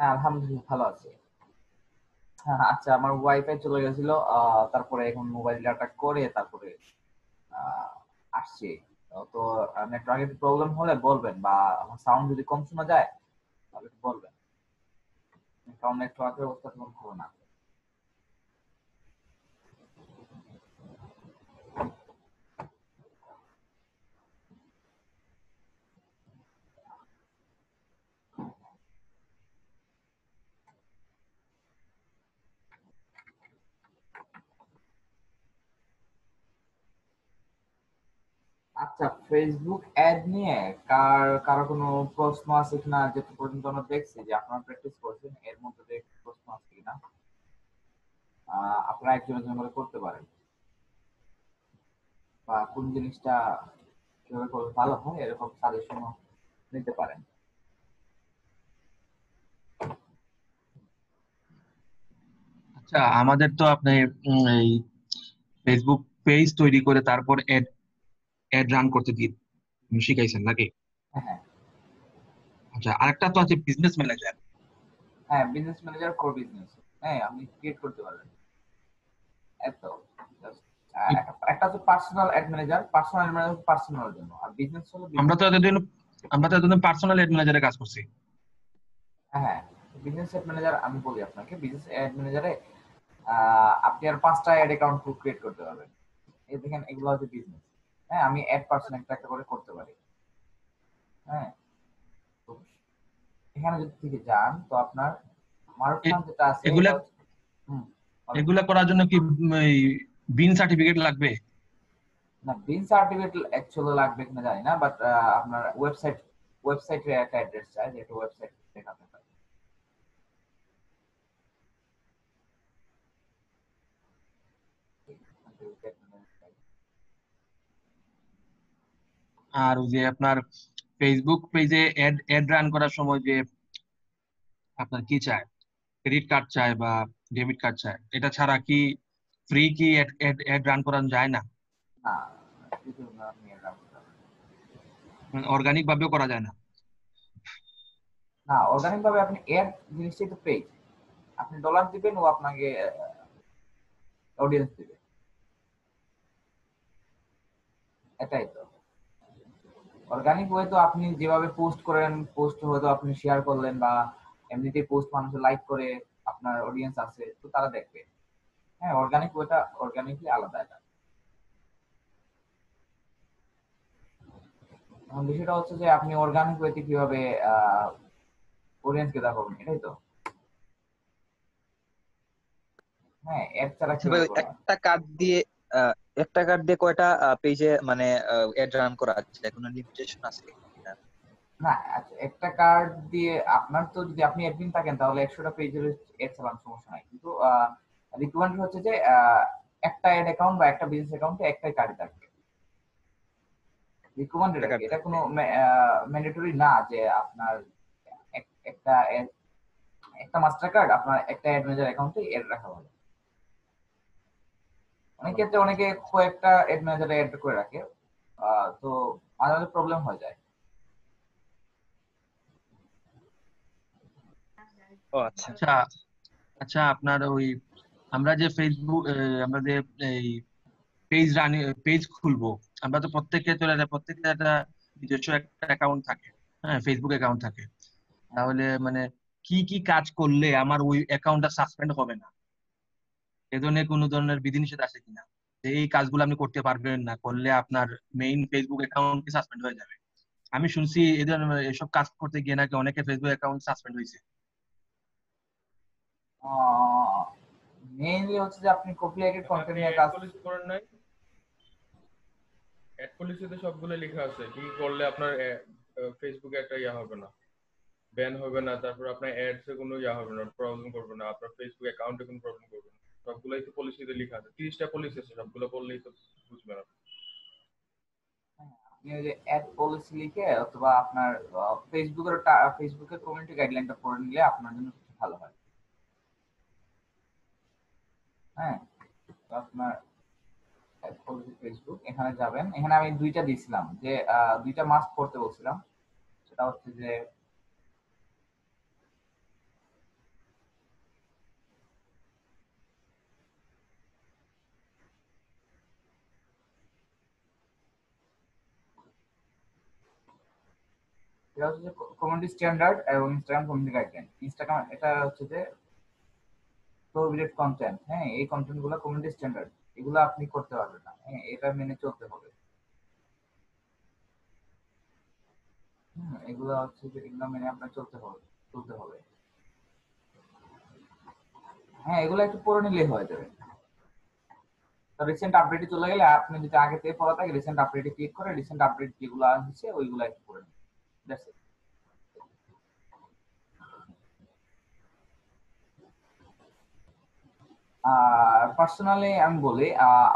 হ্যাঁ, আলহামদুলিল্লাহ ভালো আছি। হ্যাঁ, আচ্ছা, আমার ওয়াইফাই চলে গেছিল। তারপরে এখন মোবাইল ডাটা করে তারপরে আহ, আসছি। তো নেটওয়ার্কের প্রবলেম হলে বলবেন, বা আমার সাউন্ড যদি কম শোনা যায় তাহলে একটু বলবেন, কারণ নেটওয়ার্কের অবস্থা তেমন ভালো না। আচ্ছা, ফেসবুক অ্যাড নিয়ে কারো কোনো প্রশ্ন আছে কিনা? যেটা পর্যন্ত আমরা দেখছি যে আপনারা প্র্যাকটিস করছেন, এর মধ্যে দিয়ে প্রশ্ন আছে কিনা আপনারা একজন একজন করে করতে পারেন, বা কোন জিনিসটা কিভাবে করলে ভালো হয় এরকম সাজেশনও নিতে পারেন। আচ্ছা, আমাদের তো আপনি এই ফেসবুক পেজ তৈরি করে তারপর এড এড রান করতে দিয়ে শিখাইছেন নাকি? হ্যাঁ, হ্যাঁ। আচ্ছা, আরেকটা তো আছে বিজনেস ম্যানেজার। হ্যাঁ, বিজনেস ম্যানেজার ফর বিজনেস। হ্যাঁ, আপনি ক্রিয়েট করতে পারবেন। এত just, একটা হচ্ছে personal add manager. Personal add manager personal জন্য, আর বিজনেস হলো আমরা তো বিজনেসের জন্য। এতদিন আমরা তো এতদিন পার্সোনাল এড ম্যানেজারে কাজ করছি। হ্যাঁ, হ্যাঁ। বিজনেস অ্যাড ম্যানেজার আমি বলি আপনাকে, বিজনেস অ্যাড ম্যানেজারে আপনি আর 5টা অ্যাড অ্যাকাউন্ট ক্রিয়েট করতে পারবেন। এই দেখেন, এগুলো হচ্ছে বিজনেস। হ্যাঁ, আমি অ্যাড পার্সন একটা একটা করে করতে পারি। হ্যাঁ, তো এখানে যদি থেকে যান তো আপনার মারুফ খান এ- যেটা আছে এগুলা এটা হচ্ছে। হুম, বলেন। এগুলা করার জন্য কি এই বিন সার্টিফিকেট লাগবে? না, বিন সার্টিফিকেট অ্যাকচুয়ালি লাগবে কিনা জানি না, বাট আপনার ওয়েবসাইটে একটা অ্যাড্রেস চাই, যেটা ওয়েবসাইট দেখাতে পারে। আর ওই যে আপনার ফেসবুক পেজে এড এড রান করার সময় যে আপনার কি চায়, ক্রেডিট কার্ড চায় বা ডেবিট কার্ড চায়, এটা ছাড়া কি ফ্রি কি এড রান করা যায় না? না, কিছু না, আপনি এটা করতে পারবেন। অর্গানিক ভাবেও করা যায় না? না, অর্গানিক ভাবে আপনি এড জিনিসটাই তো পেজ। আপনি ডলার দিবেন, ও আপনাকে অডিয়েন্স দিবে। এটাই তো অর্গানিক ওয়ে। তো আপনি যেভাবে পোস্ট করেন, পোস্ট হয়তো আপনি শেয়ার করলেন, বা এমনিতেই পোস্ট মানুষ লাইক করে, আপনার অডিয়েন্স আছে তো তারা দেখবে। হ্যাঁ, অর্গানিক ওয়েটা অর্গানিকলি আলাদা এটা। এখন বিষয়টা হচ্ছে যে আপনি অর্গানিক ওয়েতে কিভাবে অডিয়েন্সকে দেখাবেন, এটাই তো। হ্যাঁ, এড ছাড়া আচ্ছা ভাই, কিভাবে করবেন? একটা কার্ড দিয়ে আহ, একটা কার্ড দিয়ে কয়টা পেজে মানে এড রান করা যাচ্ছে, কোনো লিমিটেশন আছে কিনা? না, আচ্ছা, একটা কার্ড দিয়ে আপনার তো, যদি আপনি অ্যাডমিন থাকেন তাহলে 100টা পেজের এড চালান, সমস্যা নাই। কিন্তু রিকোয়ারমেন্ট হচ্ছে যে একটা অ্যাড অ্যাকাউন্ট বা একটা বিজনেস অ্যাকাউন্টে একটাই কার্ড থাকবে। রিকমেন্ডেড একটা আর কি, কার্ড এটা থাকবে। কোনো ম্যান্ডেটরি না যে আপনার একটা একটা মাস্টার কার্ড আপনার একটা অ্যাড ম্যানেজার অ্যাকাউন্টে এড রাখা ভালো। অনেক ও, ক্ষেত্রে আচ্ছা অনেকে আচ্ছা। কয়েকটা অ্যাড ম্যানেজারে অ্যাড করে রাখে। তো মাঝে মাঝে প্রবলেম হয়ে যায়। ও আচ্ছা। আচ্ছা আচ্ছা, আপনার ওই আমরা যে ফেসবুক আমরা যে এই পেজ খুলবো, আমরা তো প্রত্যেকের একটা নিজস্ব একটা অ্যাকাউন্ট থাকে। হ্যাঁ, ফেসবুক অ্যাকাউন্ট থাকে। তাহলে মানে কি কি কাজ করলে আমার ওই অ্যাকাউন্টটা সাসপেন্ড হবে না? এ ধরনের কোনো ধরনের বিধিনিষেধ আছে কিনা, যে এই কাজগুলো আপনি করতে পারবেন না, করলে আপনার মেইন ফেসবুক অ্যাকাউন্ট সাসপেন্ড হয়ে যাবে? আমি শুনছি এই ধরনের এসব কাজ করতে গিয়ে নাকি অনেকে ফেসবুক অ্যাকাউন্ট সাসপেন্ড হয়েছে। মেইনলি হচ্ছে যে আপনি কপিরাইটেড ভাই, কন্টেন্ট আপনি নিয়ে অ্যাড কাজ। পলিসি করেন নাই? অ্যাড পলিসিতে সবগুলো লেখা আছে কি করলে আপনার ফেসবুকে একটা ইয়া হবে না, ব্যান হবে না, তারপর আপনার অ্যাডস এ কোনো ইয়া হবে না, প্রবলেম করবে না, আপনার ফেসবুক অ্যাকাউন্টে কোনো প্রবলেম করবে না। সবগুলোই তো পলিসিতে লেখা আছে, 30টা পলিসি আছে, সবগুলো পড়লেই তো বুঝবেন আপনি। হ্যাঁ, আপনি ওই যে অ্যাড পলিসি লিখে অথবা আপনার ফেসবুকের কমিউনিটি গাইডলাইনটা পড়ে নিলে আপনার জন্য সবচেয়ে ভালো হয়। হ্যাঁ, তো আপনার ফেসবুক এখানে যাবেন। এখানে আমি দুইটা দিয়েছিলাম, যে দুইটা মাস্ক পড়তে বলছিলাম। সেটা হচ্ছে যে এটা হচ্ছে যে কমিউনিটি স্ট্যান্ডার্ড এবং ইনস্টাগ্রাম কমিউনিটি গাইডলাইন। ইনস্টাগ্রাম এটা হচ্ছে যে প্রোহিবিটেড কন্টেন্ট, হ্যাঁ এই কন্টেন্ট গুলো কমিউনিটি স্ট্যান্ডার্ড, এগুলো আপনি করতে পারবেন না, হ্যাঁ এটা মেনে চলতে হবে। এগুলো হচ্ছে যে এগুলো মেনে আপনার চলতে হবে। হ্যাঁ এগুলো একটু পড়ে নিলেই হয়ে যাবে। তো রিসেন্ট আপডেটে চলে গেলে আপনি যদি আগে থেকে পড়া থাকে রিসেন্ট আপডেটে ক্লিক করে রিসেন্ট আপডেট যেগুলো আসছে ওইগুলো একটু পড়ে নিন। That's it. পার্সোনালি আমি বলি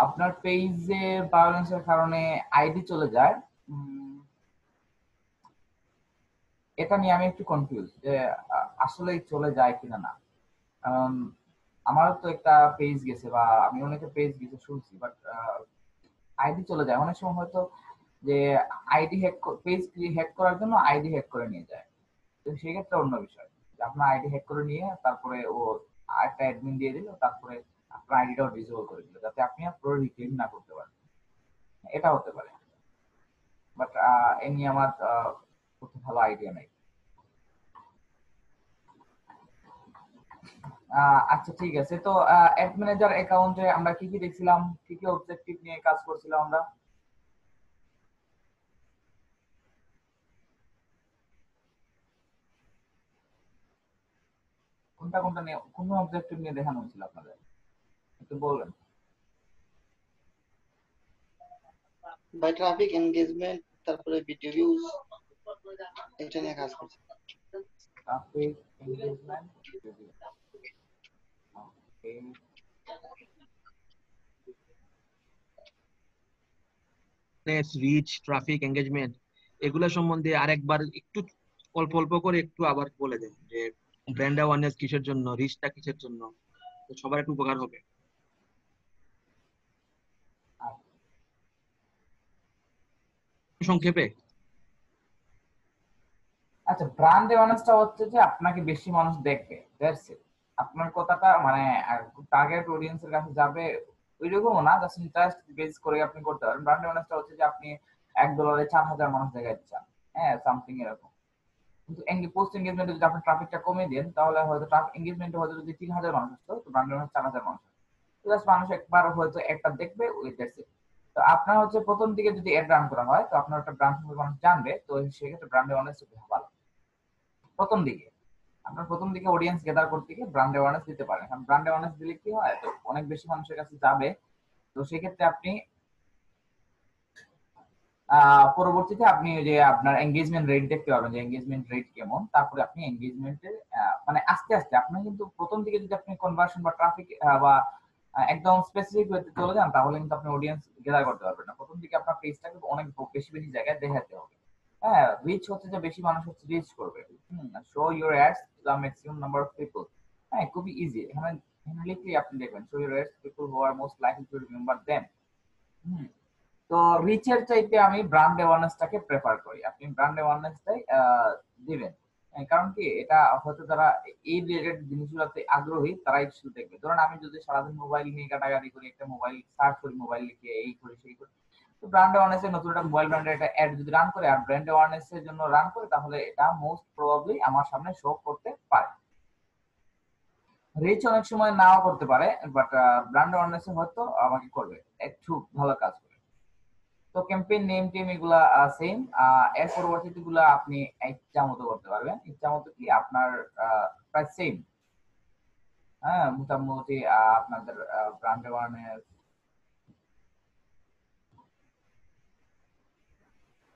আপনার পেজে ভায়োলেন্সের কারণে আইডি চলে যায়, এটা নিয়ে আমি একটু কনফিউজ যে আসলে চলে যায় কিনা না। কারণ আমার তো একটা পেজ গেছে বা আমি অনেকের পেজ গেছে শুনছি, বাট আইডি চলে যায় অনেক সময়, হয়তো যে আইডি হ্যাক পেজ হ্যাক করার জন্য আইডি হ্যাক করে নিয়ে যায়। তো সেক্ষেত্রে অন্য বিষয় যে আপনার আইডি হ্যাক করে নিয়ে তারপরে ও আরেকটা অ্যাডমিন দিয়ে দিল, তারপরে আপনার আইডিটাও ডিসেবল করে দিল যাতে আপনি আর পুরো রিক্লেম না করতে পারেন, এটা হতে পারে। বাট এ নিয়ে আমার খুব ভালো আইডিয়া নেই। আচ্ছা ঠিক আছে। তো অ্যাড ম্যানেজার অ্যাকাউন্টে আমরা কি কি দেখছিলাম, কি কি অবজেক্টিভ নিয়ে কাজ করছিলাম আমরা? কোনটা কোনটা নিয়ে, কোন অবজেক্টিভ নিয়ে দেখানো হয়েছিল আপনাদের একটু বলবেন? বাই ট্রাফিক এনগেজমেন্ট, তারপরে ভিডিও ভিউজ, এটা নিয়ে কাজ করছি। ট্রাফিক এনগেজমেন্ট, ওকে। রিচ, ট্রাফিক, এঙ্গেজমেন্ট এগুলা সম্বন্ধে আরেকবার একটু অল্প অল্প করে একটু আবার বলে দেন যে ব্র্যান্ড অ্যাওয়ারনেস কিসের জন্য, রিচটা কিসের জন্য, তো সবার একটু উপকার হবে সংক্ষেপে। আচ্ছা, ব্র্যান্ড অ্যাওয়ারনেসটা হচ্ছে যে আপনাকে বেশি মানুষ দেখবে, দ্যাটস ইট। আপনার কথাটা মানে টার্গেট অডিয়েন্সের কাছে যাবে ওইরকমও না, জাস্ট ইন্টারেস্ট বেস করে আপনি করতে পারেন। ব্র্যান্ড অ্যাওয়ারনেসটা হচ্ছে যে আপনি $1 4,000 মানুষ দেখাতে চান, হ্যাঁ সামথিং এরকম। কিন্তু পোস্ট এঙ্গেজমেন্টে যদি আপনি ট্রাফিকটা কমিয়ে দেন তাহলে হয়তো এঙ্গেজমেন্টে হয়তো যদি 3,000 মানুষ আসতো তো ব্র্যান্ড অ্যাওয়ারনেস 4,000 মানুষ, জাস্ট মানুষ একবার হয়তো একটা দেখবে, ওই দ্যাটস ইট। তো আপনার হচ্ছে প্রথম দিকে যদি অ্যাড রান করা হয় তো আপনার একটা ব্র্যান্ড সম্পর্কে মানুষ জানবে, তো সেক্ষেত্রে ব্র্যান্ড অ্যাওয়ারনেস ভালো। প্রথম দিকে আপনার প্রথম দিকে অডিয়েন্স গেদার করতে গিয়ে ব্র্যান্ড অ্যাওয়ারনেস দিতে পারেন, কারণ ব্র্যান্ড অ্যাওয়ারনেস দিলে কি হয়, তো অনেক বেশি মানুষের কাছে যাবে। তো সেক্ষেত্রে আপনি পরবর্তীতে আপনি যে আপনার এঙ্গেজমেন্ট রেট দেখতে পারবেন যে এঙ্গেজমেন্ট রেট কেমন, তারপরে আপনি এঙ্গেজমেন্টে মানে আস্তে আস্তে আপনি কিন্তু প্রথম দিকে যদি আপনি কনভার্সন বা ট্রাফিক বা একদম স্পেসিফিক ওয়েতে চলে যান তাহলে কিন্তু আপনি অডিয়েন্স গেদার করতে পারবেন না। প্রথম দিকে আপনার পেজটাকে অনেক বেশি বেশি জায়গায় দেখাতে হবে। হ্যাঁ রিচ হচ্ছে যে বেশি মানুষ হচ্ছে রিচ করবে, show your ads to the maximum number of people. হ্যাঁ খুবই ইজি, এখানে লিখলে আপনি দেখবেন show your ads people who are most likely to remember them. তো রিচের চাইতে আমি ব্র্যান্ড অ্যাওয়ারনেসটাকে প্রেফার করি, আপনি ব্র্যান্ড অ্যাওয়ারনেসটাই দিবেন। কারণ কি এটা হয়তো যারা এই রিলেটেড জিনিসগুলোতে আগ্রহী তারাই শুধু দেখবে। ধরুন আমি যদি সারাদিন মোবাইল নিয়ে ঘাটাঘাটি করি, একটা মোবাইল সার্চ করি, মোবাইল লিখে এই করি সেই করি, তো ব্র্যান্ড অ্যাওয়ারনেসের নতুন একটা মোবাইল ব্র্যান্ডের একটা অ্যাড যদি রান করে আর ব্র্যান্ড অ্যাওয়ারনেসের জন্য রান করে তাহলে এটা মোস্ট প্রবাবলি আমার সামনে শো করতে পারে। রিচ অনেক সময় নাও করতে পারে, বাট ব্র্যান্ড অ্যাওয়ারনেসে হয়তো আমাকে করবে, একটু ভালো কাজ করে। তো ক্যাম্পেইন নেম টেম এগুলা সেম। এর পরবর্তীতে গুলা আপনি ইচ্ছা মতো করতে পারবেন, ইচ্ছা মতো কি আপনার প্রায় সেম। হ্যাঁ মোটামুটি আপনাদের ব্র্যান্ড অ্যাওয়ারনেস,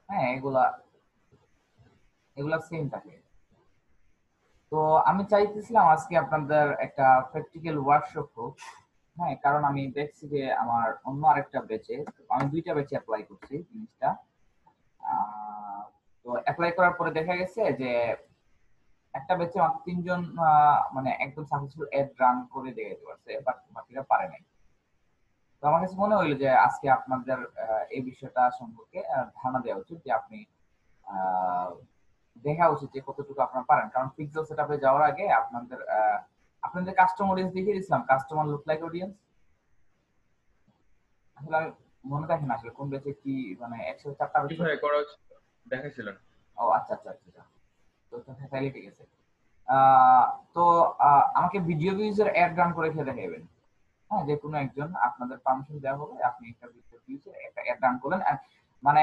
হ্যাঁ এগুলা এগুলা সেম থাকে। তো আমি চাইতেছিলাম আজকে আপনাদের একটা প্র্যাকটিক্যাল ওয়ার্কশপ হোক, হ্যাঁ কারণ আমি দেখছি যে আমার অন্য আরেকটা ব্যাচে, আমি 2টা ব্যাচে অ্যাপ্লাই করছি জিনিসটা। তো অ্যাপ্লাই করার পরে দেখা গেছে যে একটা ব্যাচে মাত্র 3 জন মানে একদম সাকসেসফুল অ্যাড রান করে দেখাইতে পারছে, বাট বাকিরা পারে নাই। তো আমার কাছে মনে হইলো যে আজকে আপনাদের এই বিষয়টা সম্পর্কে ধারণা দেওয়া উচিত, যে আপনি দেখা উচিত যে কতটুকু আপনারা পারেন। কারণ পিক্সেল সেটআপে যাওয়ার আগে আপনাদের আপনাদের কাস্টমার অডিয়েন্স দেখিয়ে দিয়েছিলাম, কাস্টমার লুক লাইক অডিয়েন্স। আসলে আমি মনে থাকে না আসলে কোন ব্যাচে কি, মানে একসাথে 4টা ব্যাচ করা দেখাইছিলেন। ও আচ্ছা আচ্ছা আচ্ছা আচ্ছা। তো তাহলে ঠিক আছে। তো আমাকে ভিডিও ভিউজের অ্যাড রান করে খেয়ে দেখাবেন। হ্যাঁ, যে কোনো একজন আপনাদের পারমিশন দেওয়া হবে, আপনি একটা ভিডিও ভিউজের একটা অ্যাড রান করলেন। মানে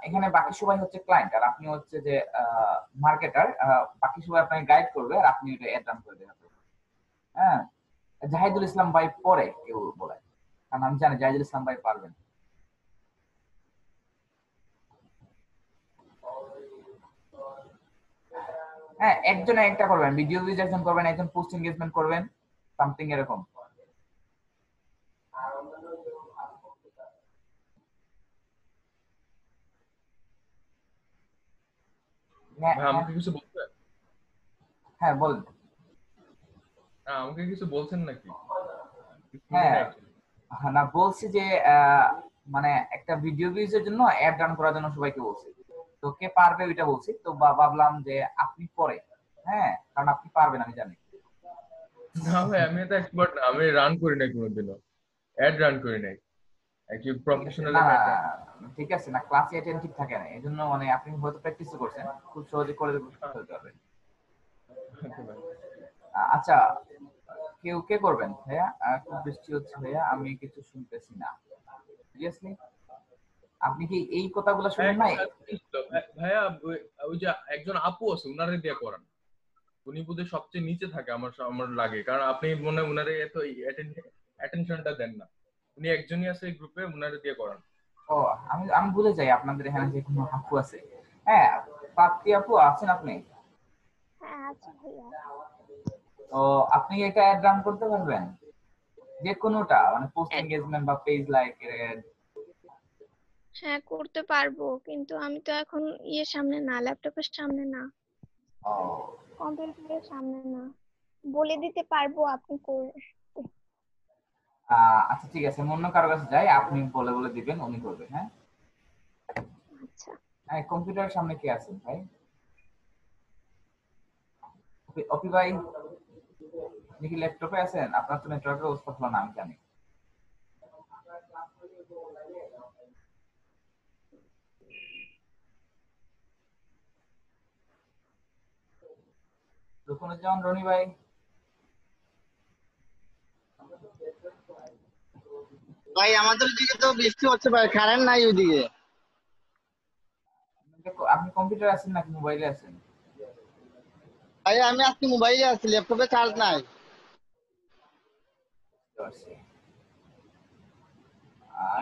এখানে বাকি সবাই হচ্ছে ক্লায়েন্ট আর আপনি হচ্ছে যে মার্কেটার। বাকি সবাই আপনাকে গাইড করবে আর আপনি এটা অ্যাড রান করে দেখাবেন। হ্যাঁ, জাহিদুল ইসলাম ভাই পরে কেউ বলে, কারণ আমি জানি জাহিদুল ইসলাম ভাই পারবেন। হ্যাঁ, একজন একটা করবেন, ভিডিও ভিউজ একজন করবেন, একজন পোস্ট এনগেজমেন্ট করবেন, সামথিং এরকম। হ্যাঁ ভাই হ্যাঁ আমাকে কিছু বলছেন? হ্যাঁ বলেন। আমাকে কিছু বলছেন নাকি? শুনি হ্যাঁ, না actually। না বলছি যে মানে একটা ভিডিও ভিউজের জন্য অ্যাড রান করার জন্য সবাইকে বলছি, তো কে পারবে ওইটা বলছি, তো ভাবলাম যে আপনি পরে। হ্যাঁ, কারণ আপনি পারবেন আমি জানি। না ভাই আমি তো এক্সপার্ট না, আমি রান করি নাই কোনোদিনও, অ্যাড রান করি নাই, একচুয়ালি ঠিক আছে, প্রফেশনাল না না অ্যাড রান। ঠিক আছে, না ক্লাসে অ্যাটেন্টিভ থাকে না, এই জন্য মানে আপনি হয়তো প্র্যাকটিস করছেন, খুব সহজে করে ফেলতে পারবেন। আচ্ছা, কেউ কে করবেন ভাইয়া? খুব বৃষ্টি হচ্ছে ভাইয়া, আমি কিছু শুনতেছি না সিরিয়াসলি। আপনি কি এই কথাগুলো শুনেন একটা নাই? কাজ ছিল, ভাইয়া ওই যে একজন আপু আছে উনারে দিয়ে করান, উনি বোধহয় সবচেয়ে নিচে থাকে আমার আমার লাগে, কারণ আপনি মনে হয় উনারে এত অ্যাটেনশনটা দেন না, উনি একজনই আছে এই গ্রুপে, উনারে দিয়ে করান। ও, আমি আমি ভুলে যাই আপনাদের এখানে যে কোনো আপু আছে। হ্যাঁ, প্রাপ্তি আপু আছেন আপনি? হ্যাঁ আচ্ছা ভাইয়া। তো আপনি কি এটা অ্যাড রান করতে পারবেন? যে কোনোটা, মানে পোস্ট এক- এনগেজমেন্ট বা পেজ লাইক এর। হ্যাঁ করতে পারবো, কিন্তু আমি তো এখন ইয়ের সামনে না, ল্যাপটপের সামনে না, ও কম্পিউটারের সামনে না। বলে দিতে পারবো, আপনি করে। আচ্ছা ঠিক আছে, অন্য কারো কাছে যাই, আপনি বলে বলে দিবেন, উনি করবে। হ্যাঁ, আচ্ছা। হ্যাঁ, কম্পিউটারের সামনে কে আছেন ভাই? অপি ভাই, আপনি কি ল্যাপটপে আছেন? আপনার তো নেটওয়ার্কের অবস্থা ভালো না, আমি জানি। রুকনুজ্জামান রনি ভাই, ভাই আমাদের দিকে তো বৃষ্টি হচ্ছে ভাই, কারেন্ট নাই ওইদিকে। আপনি কম্পিউটারে আছেন নাকি মোবাইলে আছেন? ভাই আমি আজকে মোবাইলে আছি, ল্যাপটপে চার্জ নাই। বুঝতে পারছি।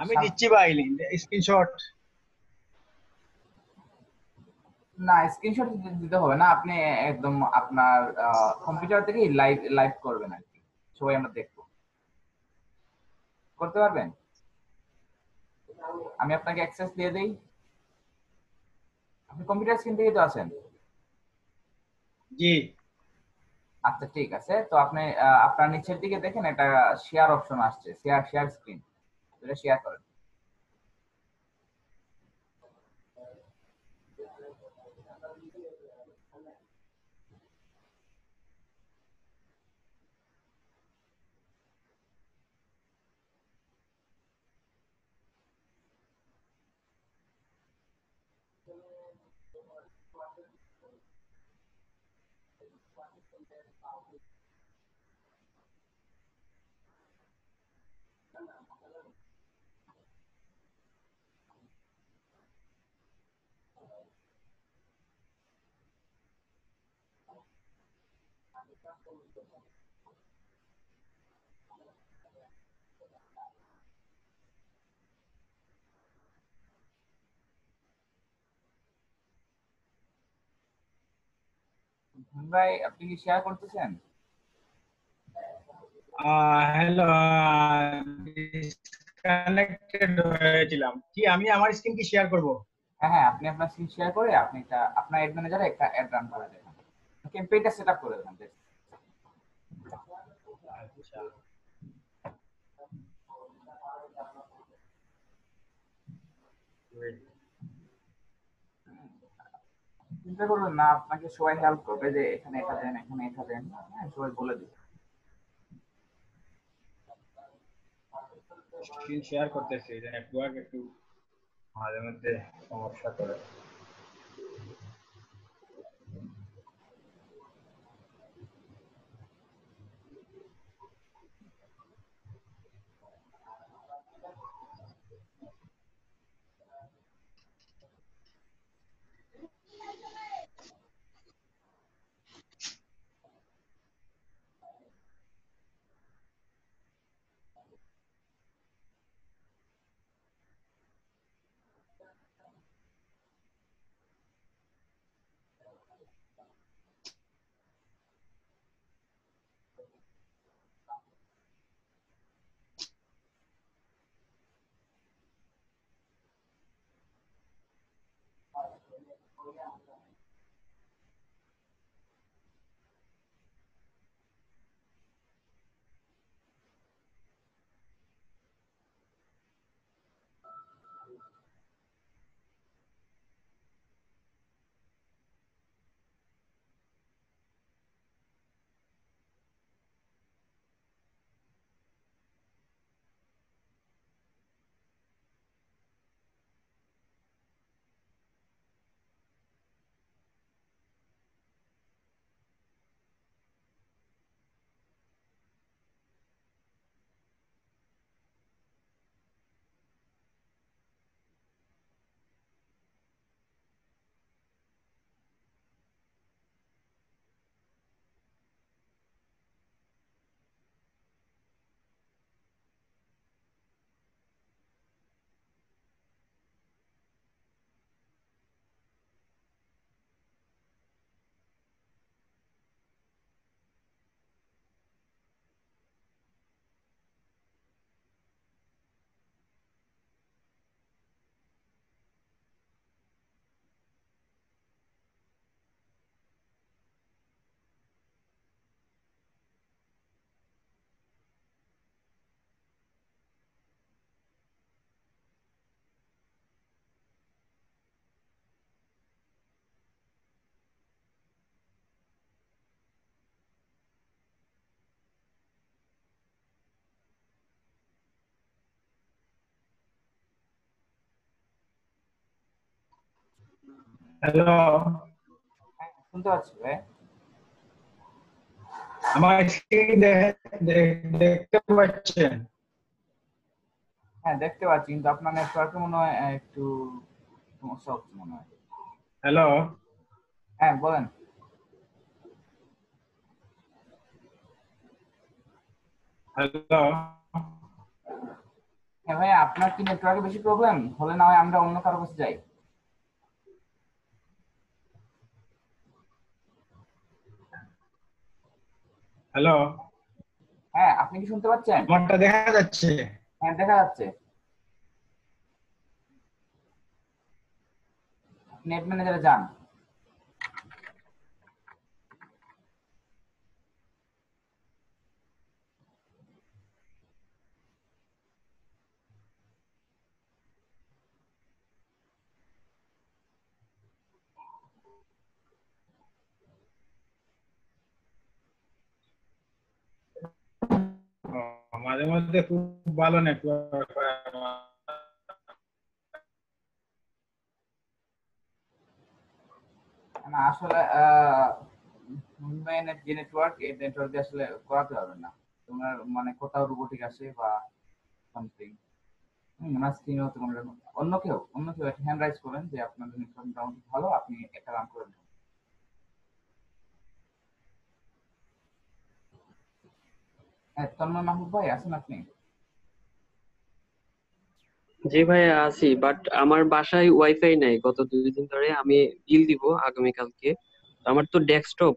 আমি দিচ্ছি ভাই স্ক্রিনশট। না, স্ক্রিনশট দিতে হবে না, আপনি একদম আপনার কম্পিউটার থেকেই লাইভ লাইভ করবেন আর কি, সবাই আমরা দেখবো। করতে পারবেন? আমি আপনাকে অ্যাক্সেস দিয়ে দেই। আপনি কম্পিউটার স্ক্রিন থেকেই তো আছেন। জি। আচ্ছা ঠিক আছে, তো আপনি আপনার নিচের দিকে দেখেন একটা শেয়ার অপশন আসছে, শেয়ার শেয়ার স্ক্রিন, এটা শেয়ার করেন। ভাই আপনি কি শেয়ার করতেছেন? হ্যালো, ডিসকানেক্টেড হয়েছিলাম। কি আমি আমার স্ক্রিন কি শেয়ার করব? হ্যাঁ হ্যাঁ, আপনি আপনার স্ক্রিন শেয়ার করে আপনি এটা আপনার অ্যাড ম্যানেজারে একটা অ্যাড রান করে দেন, ক্যাম্পেইনটা সেট আপ করে দেন। আচ্ছা। চিন্তা করবেন না, আপনাকে সবাই হেল্প করবে যে এখানে এটা দেন, এখানে এটা দেন। হ্যাঁ, সবাই বলে দিবে। স্ক্রিন শেয়ার করতেছি, নেটওয়ার্ক একটু মাঝে মধ্যে সমস্যা করে। হ্যালো, হ্যাঁ শুনতে পাচ্ছি ভাই। আমার স্ক্রিন দেখতে পাচ্ছেন? হ্যাঁ দেখতে পাচ্ছি, কিন্তু আপনার নেটওয়ার্কে মনে হয় একটু সমস্যা হচ্ছে মনে হয়। হ্যালো, হ্যাঁ বলেন। হ্যালো, হ্যাঁ ভাই, আপনার কি নেটওয়ার্কে বেশি প্রবলেম হলে না হয় আমরা অন্য কারো কাছে যাই। হ্যালো, হ্যাঁ আপনি কি শুনতে পাচ্ছেন? আমারটা দেখা যাচ্ছে? হ্যাঁ দেখা যাচ্ছে। নেট ম্যানেজারে যান। মাঝে মধ্যে খুব ভালো নেটওয়ার্ক। না আসলে মুম্বাই যে নেটওয়ার্ক, এই নেটওয়ার্ক দিয়ে আসলে করাতে পারবেন না। তোমার মানে কোথাও রোবোটিক আসে বা সামথিং, ওনার স্ক্রিনে হতে কোনো রকম অন্য কেউ একটা হ্যান্ড রাইজ করেন যে আপনাদের নেটওয়ার্ক মোটামুটি ভালো, আপনি একটা রান করেন। হ্যাঁ তন্ময় মাহবুব ভাই আছেন আপনি? জি ভাইয়া আছি, বাট আমার বাসায় ওয়াইফাই নাই গত 2 দিন ধরে। আমি বিল দিব আগামীকালকে। তো আমার তো ডেস্কটপ,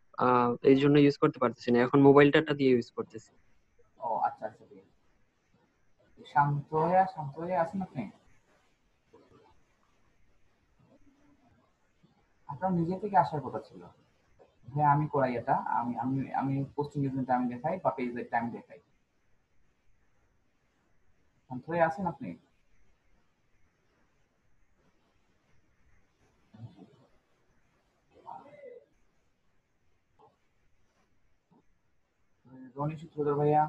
এই জন্য ইউজ করতে পারতেছি না, এখন মোবাইল ডাটা দিয়ে ইউজ করতেছি। ও আচ্ছা আচ্ছা ঠিক আছে। শান্ত হয়ে আছেন আপনি? আপনার নিজে থেকে আসার কথা ছিল। হ্যাঁ আমি করাই এটা, আমি আমি আমি পোস্টিং এজেন্ট আমি দেখাই বা পেজের টাইম দেখাই। শান্ত হয়ে আছেন আপনি? রনি সূত্রধর ভাইয়া,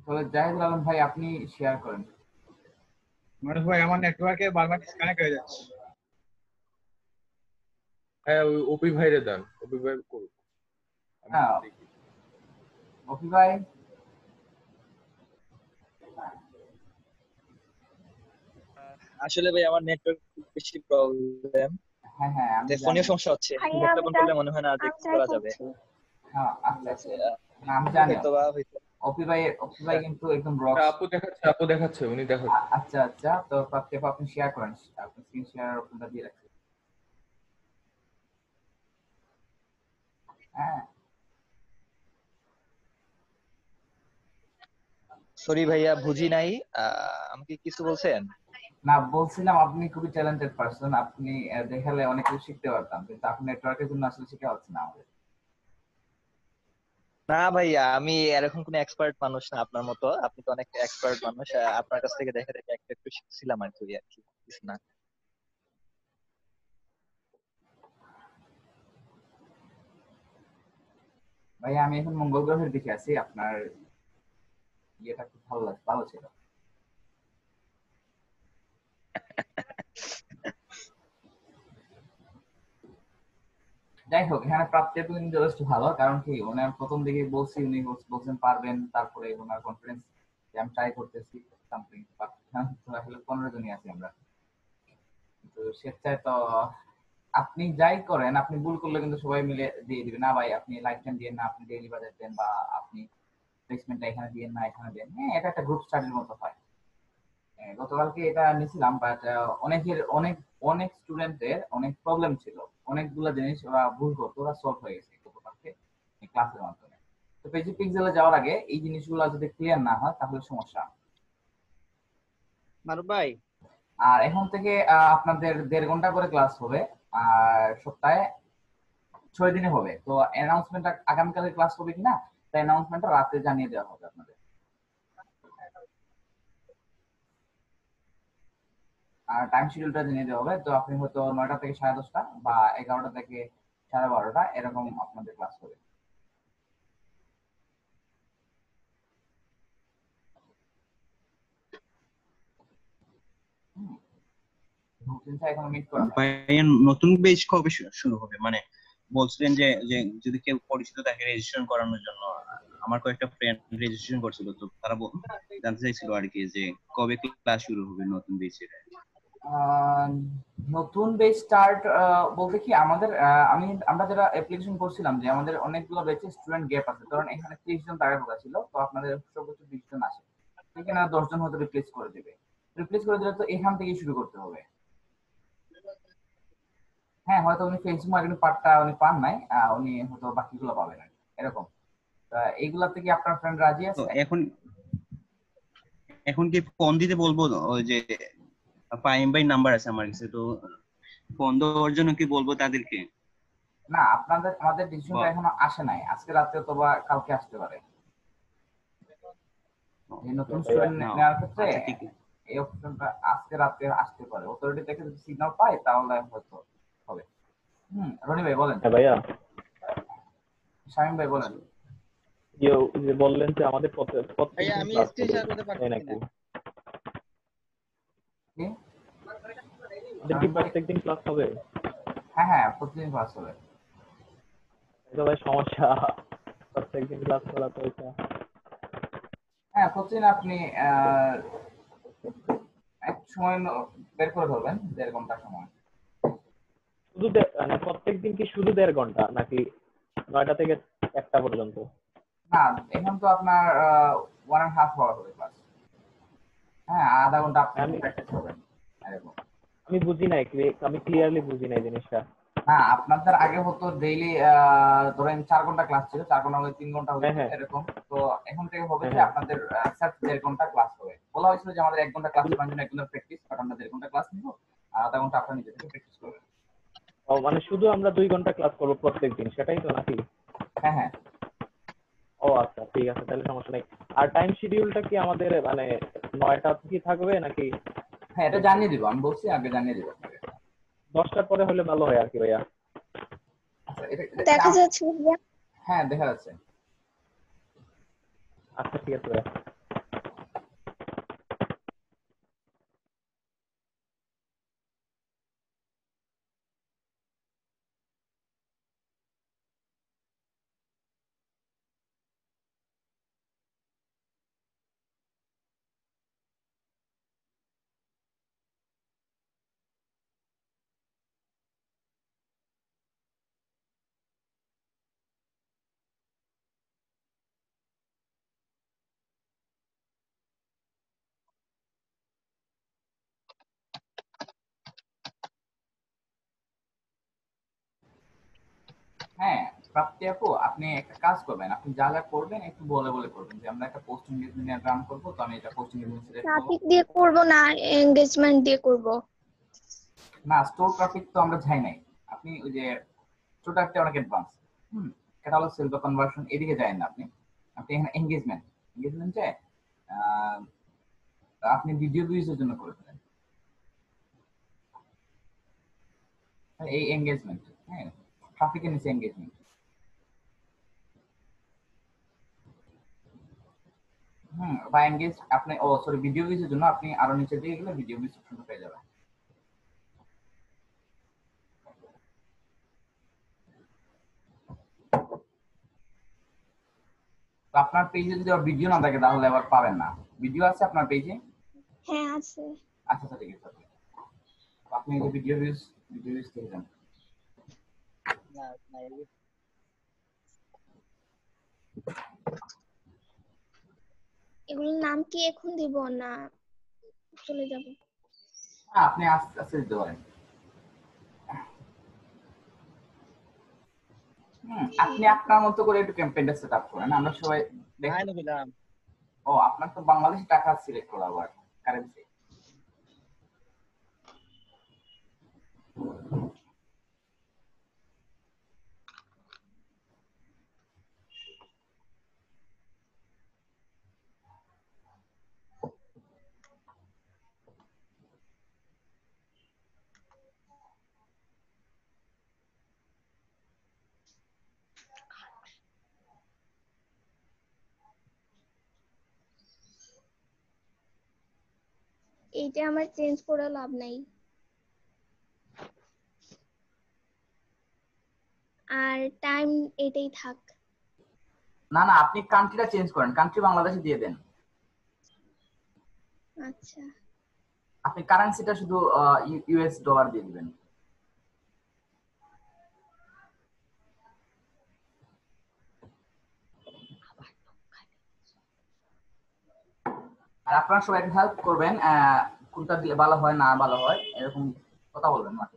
তাহলে জাহিদুল আলম ভাই আপনি শেয়ার করেন। মানুষ ভাই, আমার নেটওয়ার্কে বারবার ডিসকানেক্ট হয়ে যাচ্ছে। হ্যাঁ ওই অপি ভাইরে দেন, অপি ভাই করুক, আমি হ্যাঁ একটু দেখি। অফি ভাই। আসলে ভাই আমার নেটওয়ার্ক খুব বেশি প্রবলেম, হ্যাঁ হ্যাঁ আমি জানি। ফোনে সমস্যা হচ্ছে, ভাইয়া ল্যাপটপ অন করলে মনে হয় না যে কিছু ট্রাই করা যাবে। করছি। হ্যাঁ ঠিক আচ্ছা আছে, আচ্ছা, না আমি জানি। হয়তো অপি ভাই কিন্তু একদম রক। আপু দেখাচ্ছে উনি দেখাচ্ছে। আচ্ছা আচ্ছা, তো প্রত্যেক আপনি শেয়ার করেন, আপনি স্ক্রিন শেয়ার অপশনটা দিয়ে রাখছেন। হ্যাঁ সরি ভাইয়া বুঝি নাই, আমাকে কিছু বলছেন? না বলছিলাম আপনি খুবই ট্যালেন্টেড পারসন, আপনি দেখালে অনেক কিছু শিখতে পারতাম, কিন্তু আপনি নেটওয়ার্কের জন্য আসলে শেখা হচ্ছে না আমাদের। না ভাইয়া, আমি এরকম কোনো এক্সপার্ট মানুষ না আপনার মতো, আপনি তো অনেক এক্সপার্ট মানুষ, আপনার কাছ থেকে দেখে দেখে একটু একটু শিখছিলাম আর কি, ওই আর কি, কিছু না। ভাই আমি এখন মঙ্গল গ্রহের দিকে আছি, আপনার ইয়েটা খুব ভালো ছিল। যাই হোক, এখানে প্রাপ্তি আপু কিন্তু যথেষ্ট ভালো, কারণ কি ওনার প্রথম দিকে বলছি, উনি বলছেন পারবেন, তারপরে ওনার কনফিডেন্স যে আমি ট্রাই করতেছি সামথিং, বাট আসলে 15 জনই আছি আমরা, তো স্বেচ্ছায় তো আপনি যাই করেন, আপনি ভুল করলে কিন্তু সবাই মিলে দিয়ে দিবে, না ভাই আপনি লাইক টাইম দিয়ে না, আপনি ডেইলি বাজেট দেন, বা আপনি প্লেসমেন্টটা এখানে দিয়ে না এখানে দেন। হ্যাঁ এটা একটা গ্রুপ স্টাডির মতো হয়। গতকালকে এটা নিয়েছিলাম, বাট অনেক অনেক স্টুডেন্টের অনেক প্রবলেম ছিল, অনেকগুলো জিনিস ওরা ভুল করতো, ওরা সলভ হয়ে গেছে গতকালকে ক্লাসের মাধ্যমে। তো পেজি পিক্সেলে যাওয়ার আগে এই জিনিসগুলো যদি ক্লিয়ার না হয় তাহলে সমস্যা। মারুফ ভাই, আর এখন থেকে আপনাদের 1.5 ঘন্টা করে ক্লাস হবে, আর সপ্তাহে 6 দিনে হবে। তো অ্যানাউন্সমেন্টটা আগামীকালের ক্লাস হবে কিনা, তাই অ্যানাউন্সমেন্টটা রাতে জানিয়ে দেওয়া হবে আপনাদের। আর টাইম শিডিউলটা জেনে দেওয়া হবে, তো আপনি হয়তো 9টা থেকে 10:30 বা 11টা থেকে 12:30 এরকম আপনাদের ক্লাস হবে। কিন্তু এখনো মিট করা হয়। ভাইয়া নতুন বেচ কবে শুরু হবে? মানে বলছিলেন যে যে যদি কেউ পরিচিত থাকে রেজিস্ট্রেশন করানোর জন্য। আমার কয়েকটা ফ্রেন্ড রেজিস্ট্রেশন করছিল, তো তারা জানতে চাইছিল আর কি যে কবে ক্লাস শুরু হবে নতুন বেচের। আহ, নতুন বেচ স্টার্ট বলতে কি আমাদের আমরা যারা অ্যাপ্লিকেশন করছিলাম যে আমাদের অনেকগুলো বেচে স্টুডেন্ট গ্যাপ আছে, কারণ এখানে 30 জন টাকা কথা ছিল, তো আপনাদের সর্বোচ্চ 20 জন আসে, এখানে 10 জন হয়তো রিপ্লেস করে দিবে। রিপ্লেস করে দিলে তো এখান থেকেই শুরু করতে হবে। হ্যাঁ, হয়তো উনি ফেসবুক মার্কেটিং পার্টটা উনি পান নাই, উনি হয়তো বাকিগুলো পাবেন আর কি, এরকম। তা এইগুলা থেকে আপনার ফ্রেন্ড রাজি তো আছে? এখন এখন কি ফোন দিতে বলবো? ওই যে ফাহিম ভাই নাম্বার আছে আমার কাছে, তো ফোন দেওয়ার জন্য কি বলবো তাদেরকে? না, আমাদের ডিসিশনটা এখনো আসে নাই, আজকে রাতে অথবা কালকে আসতে পারে। এই নতুন স্টুডেন্ট না, নেওয়ার ক্ষেত্রে আচ্ছা ঠিক আছে। এই অপশনটা আজকে রাতে আসতে পারে। অথরিটি থেকে যদি সিগন্যাল পায় তাহলে হয়তো হবে। রনি ভাই বলেন। হ্যাঁ ভাইয়া, শামীম ভাই বলেন। যে বললেন যে আমাদের ভাইয়া প্রত্যেকদিন আমি ক্লাস স্ক্রিন হবে, শেয়ার করতে তাই পারতেছি নাকি? না। কি? আমাদের কি প্রত্যেকদিন ক্লাস হবে? হ্যাঁ হ্যাঁ, প্রতিদিন ক্লাস হবে। এটা ভাই সমস্যা, প্রত্যেকদিন ক্লাস করা তো এটা। হ্যাঁ, প্রতিদিন আপনি এক সময় বের করে ধরবেন, 1.5 ঘন্টা সময়। শুধু মানে প্রত্যেকদিন কি শুধু 1.5 ঘন্টা নাকি 9টা থেকে 1টা পর্যন্ত? না, এখন তো আপনার 1.5 আওয়ার হবে ক্লাস। হ্যাঁ, আধা ঘন্টা আপনি আমি প্র্যাকটিস করবেন, এরকম। আমি বুঝি নাই, আমি ক্লিয়ারলি বুঝি নাই জিনিসটা। না, আপনাদের আগে হতো ডেইলি ধরেন 4 ঘন্টা ক্লাস ছিল, 4 ঘন্টা হলে 3 ঘন্টা হতো, হ্যাঁ এরকম। তো এখন থেকে হবে হ্যাঁ যে হ্যাঁ। আপনাদের স্যার 1.5 ঘন্টা ক্লাস হবে। বলা হয়েছিল যে আমাদের 1 ঘন্টা ক্লাস করার জন্য 1 ঘন্টা প্র্যাকটিস, বাট আমরা 1.5 ঘন্টা ক্লাস নিব, আর আধা ঘন্টা আপনারা নিজে থেকে প্র্যাকটিস করবেন। ও মানে শুধু আমরা 2 ঘন্টা ক্লাস করবো প্রত্যেকদিন, সেটাই তো নাকি? হ্যাঁ হ্যাঁ। ও আচ্ছা, ঠিক আছে, তাহলে সমস্যা নেই। আর টাইম শিডিউলটা কি আমাদের মানে 9টা থেকে থাকবে নাকি হ্যাঁ, এটা জানিয়ে দিব, আমি বলছি আগে জানিয়ে দিব আপনাকে। 10টার পরে হলে ভালো হয় আর কি ভাইয়া? আচ্ছা, দেখা যাচ্ছে ভাইয়া। হ্যাঁ, দেখা যাচ্ছে। আচ্ছা ঠিক আছে ভাইয়া। হ্যাঁ, প্রাপ্তি আপু, আপনি একটা কাজ করবেন, আপনি যা যা করবেন একটু বলে বলে করবেন, যে আমরা একটা পোস্ট এনগেজমেন্ট রান করবো, তো আমি এটা পোস্ট এনগেজমেন্ট সিলেক্ট করবো। ট্রাফিক দিয়ে করব না, এঙ্গেজমেন্ট দিয়ে করব। না, স্টোর ট্রাফিক তো আমরা চাই নাই। আপনি ওই যে স্টোরটা অনেক অ্যাডভান্স। ক্যাটালগ সেল বা কনভার্সন এদিকে যায় না আপনি। আপনি এখানে এঙ্গেজমেন্ট চাই। আহ, আপনি ভিডিও ভিউজের জন্য করে ফেলেন এই এঙ্গেজমেন্ট। হ্যাঁ, ট্রাফিকের নিচে এঙ্গেজমেন্ট। বা এঙ্গেজ আপনি, সরি, ভিডিও ভিউজের জন্য আপনি আরো নিচে দিয়ে গেলে ভিডিও ভিউজ অপশন পেয়ে যাবেন। তো আপনার পেজে যদি ভিডিও না থাকে তাহলে আবার পাবেন না। ভিডিও আছে আপনার পেজে? হ্যাঁ আছে। আচ্ছা আচ্ছা, ঠিক আছে। তো আপনি এই যে ভিডিও ভিউজ থেকে যান। না না, এগুলোর নাম কি এখন দিব না চলে যাব? আপনি আস্তে আস্তে দিতে পারেন। আপনি আপনার মতো করে একটু ক্যাম্পেইনটা সেট আপ করেন, আমরা সবাই হাই নবীলাম। আপনার তো বাংলাদেশি টাকা সিলেক্ট করা আবার কারেন্সি। এইটা আমার চেঞ্জ করে লাভ নাই। আর টাইম এটাই থাক। না না, আপনি কান্ট্রিটা চেঞ্জ করেন, কান্ট্রি বাংলাদেশে দিয়ে দেন। আচ্ছা আপনি কারেন্সিটা শুধু ইউএস ডলার দিয়ে দিবেন। আর আপনারা সবাই হেল্প করবেন, কোনটা দিলে ভালো হয় না ভালো হয় এরকম কথা বলবেন মাঠে।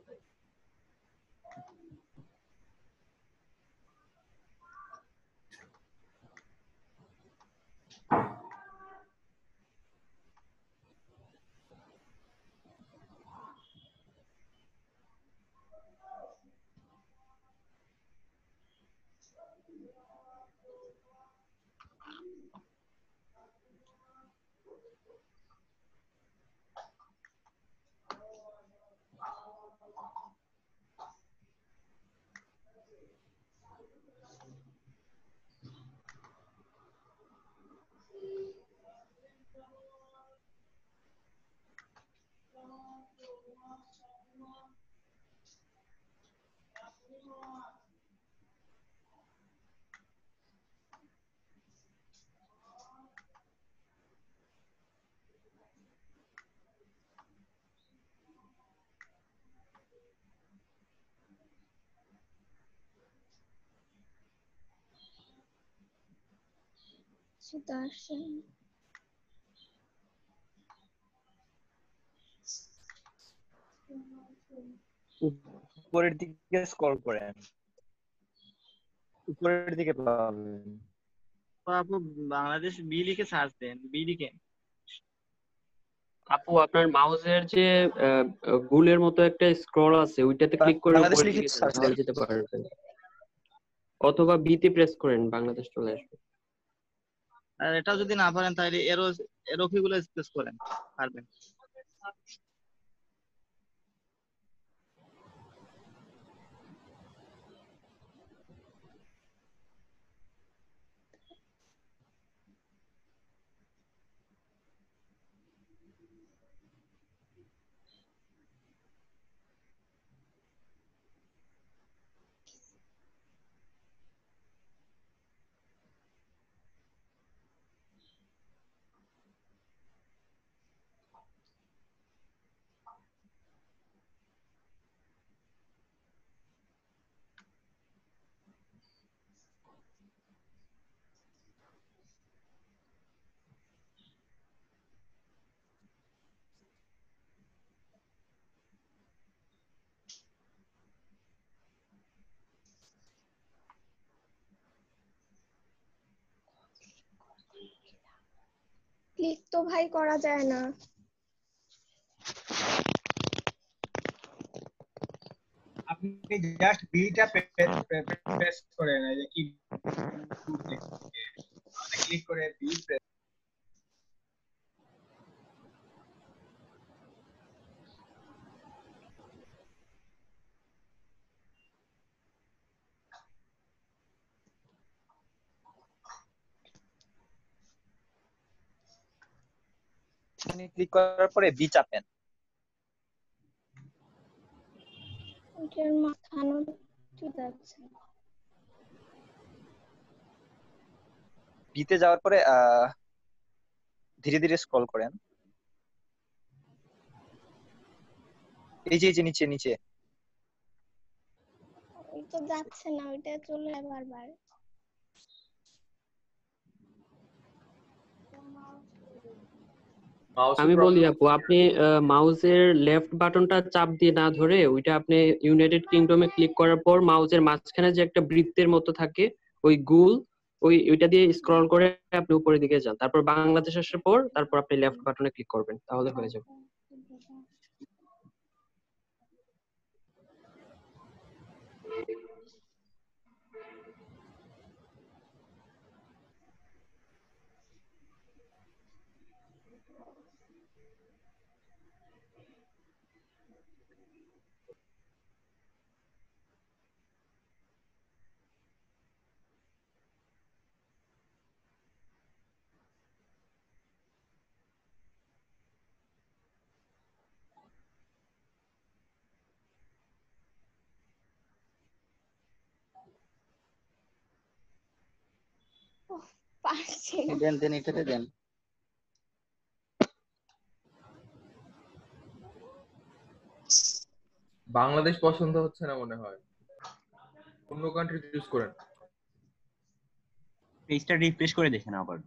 সেটা আসে উপরের দিকে স্ক্রল করেন, উপরের দিকে পাবেন। আপু বাংলাদেশ বি লিখে সার্চ দেন, বি লিখে। আপু আপনার মাউসের যে গুলের মতো একটা স্ক্রল আছে, ওইটাতে ক্লিক করে বাংলাদেশ উপরের লিখে দিকে যান, সার্চ তাহলে দেন। যেতে পারবেন। অথবা বি তে প্রেস করেন, বাংলাদেশ চলে আসবে। আর এটাও যদি না পারেন তাহলে এরো এরো কি গুলো স্পেস করেন, পারবেন। ক্লিক তো ভাই করা যায় না। আপনি জাস্ট বিটা প্রেস করেন, এই যে কি ক্লিক করে বি প্রেস। ক্লিক করার পরে বি চাপেন। এটার মাথানো ঠিক আছে। বিতে যাওয়ার পরে ধীরে ধীরে স্ক্রল করেন। এই যে নিচে নিচে ওই তো যাচ্ছে না, ওইটা চলে বারবার। আমি বলি আপু, আপনি মাউসের লেফট বাটনটা চাপ দিয়ে না ধরে ওইটা আপনি ইউনাইটেড কিংডমে ক্লিক করার পর মাউসের মাঝখানে যে একটা বৃত্তের মতো থাকে, ওই গুল, ওইটা দিয়ে স্ক্রল করে আপনি উপরের দিকে যান, তারপর বাংলাদেশ আসার পর তারপর আপনি লেফট বাটনে ক্লিক করবেন, তাহলে হয়ে যাবে। পারছি না। দেন এটাতে দেন। বাংলাদেশ পছন্দ হচ্ছে না মনে হয়, অন্য কান্ট্রি চুজ করেন। পেজটা রিফ্রেশ করে দেখেন আবার।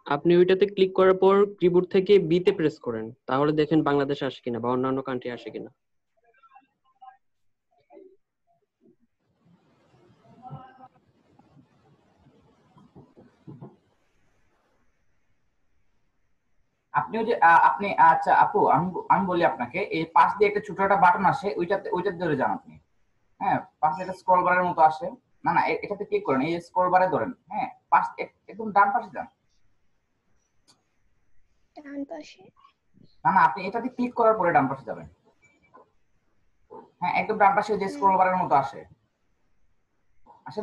আপনি ওইটাতে ক্লিক করার পর কিবোর্ড থেকে বি তে প্রেস করেন, তাহলে দেখেন বাংলাদেশ আসে কিনা বা অন্যান্য কান্ট্রি আসে কিনা। আপনি ওই যে আপনি আচ্ছা আপু, আমি বলি আপনাকে, এই পাশ দিয়ে একটা ছোট একটা বাটন আসে, ওইটাতে ধরে যান আপনি। হ্যাঁ, পাশে একটা স্ক্রল বারের মতো আসে। না না, এটাতে ক্লিক করেন, এই স্ক্রল বারে ধরেন। হ্যাঁ, পাশ একদম ডান পাশে যান। ডান পাশে? না না, আপনি এটাতে ক্লিক করার পরে ডান পাশে যাবেন। হ্যাঁ, একদম ডান পাশে যে স্ক্রল বারের মতো আসে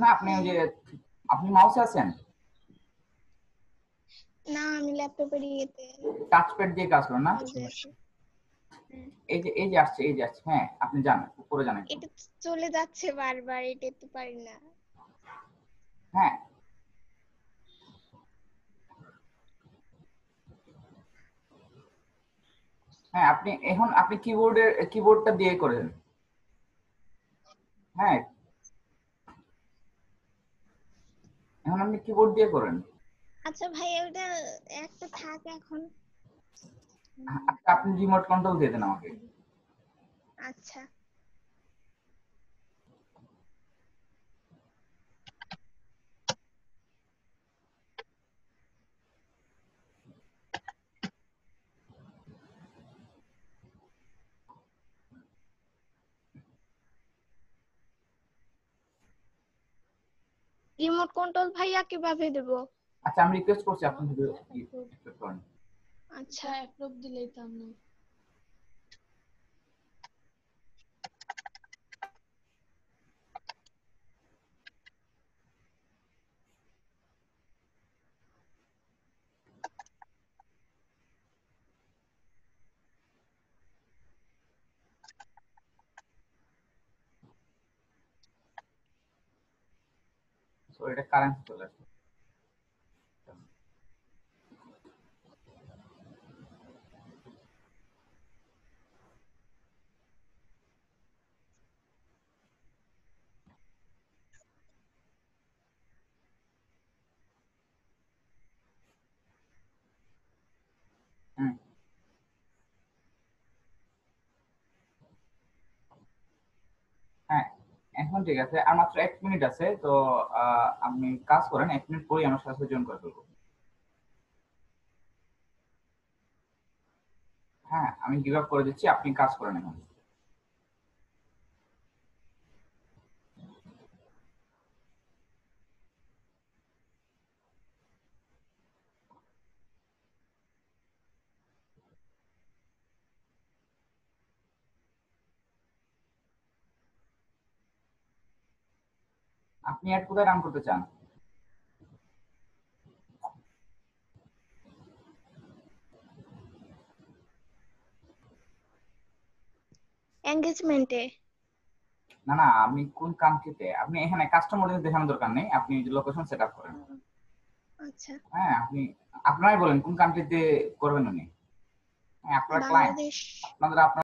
না, আপনি ওই যে আপনি মাউসে আছেন? না, আমি ল্যাপটপের ইয়েতে টাচপ্যাড দিয়ে কাজ করেন না? মাউসে আছি। এই যে আসছে। হ্যাঁ, আপনি যান উপরে যান। এটা চলে যাচ্ছে বারবার, এটা তো পারি না। হ্যাঁ, হ্যাঁ, আপনি কিবোর্ডটা দিয়ে করেন। হ্যাঁ, এখন আপনি কিবোর্ড দিয়ে করেন। আচ্ছা ভাই, ওটা একটা থাক এখন। আচ্ছা, আপনি রিমোট কন্ট্রোল দিয়ে দেন আমাকে। আচ্ছা। রিমোট কন্ট্রোল ভাইয়া কিভাবে দেব? আচ্ছা, আমি রিকোয়েস্ট করছি, আপনি যদি অ্যাকসেপ্ট করেন। আচ্ছা, অ্যাপ্রুভ দিলেই তো আমি। সো এটা কারেন্ট চলে আসছে। হ্যাঁ, এখন ঠিক আছে, আর মাত্র 1 মিনিট আছে। তো আপনি কাজ করেন, 1 মিনিট পরেই আমার সাথে জয়েন করে ফেলবো। হ্যাঁ, আমি গিভ আপ করে দিচ্ছি, আপনি কাজ করেন এখন। আপনি অ্যাড কোথায় রান করতে চান? এনগেজমেন্টে। না না, আপনি কোন কান্ট্রিতে? আপনি এখানে কাস্টমার দেখানোর দরকার নেই, আপনি লোকেশন সেট আপ করেন। আচ্ছা। হ্যাঁ, আপনারাই বলেন কোন কান্ট্রিতে করবেন উনি। হ্যাঁ, আপনার ক্লায়েন্ট, বাংলাদেশ। আপনার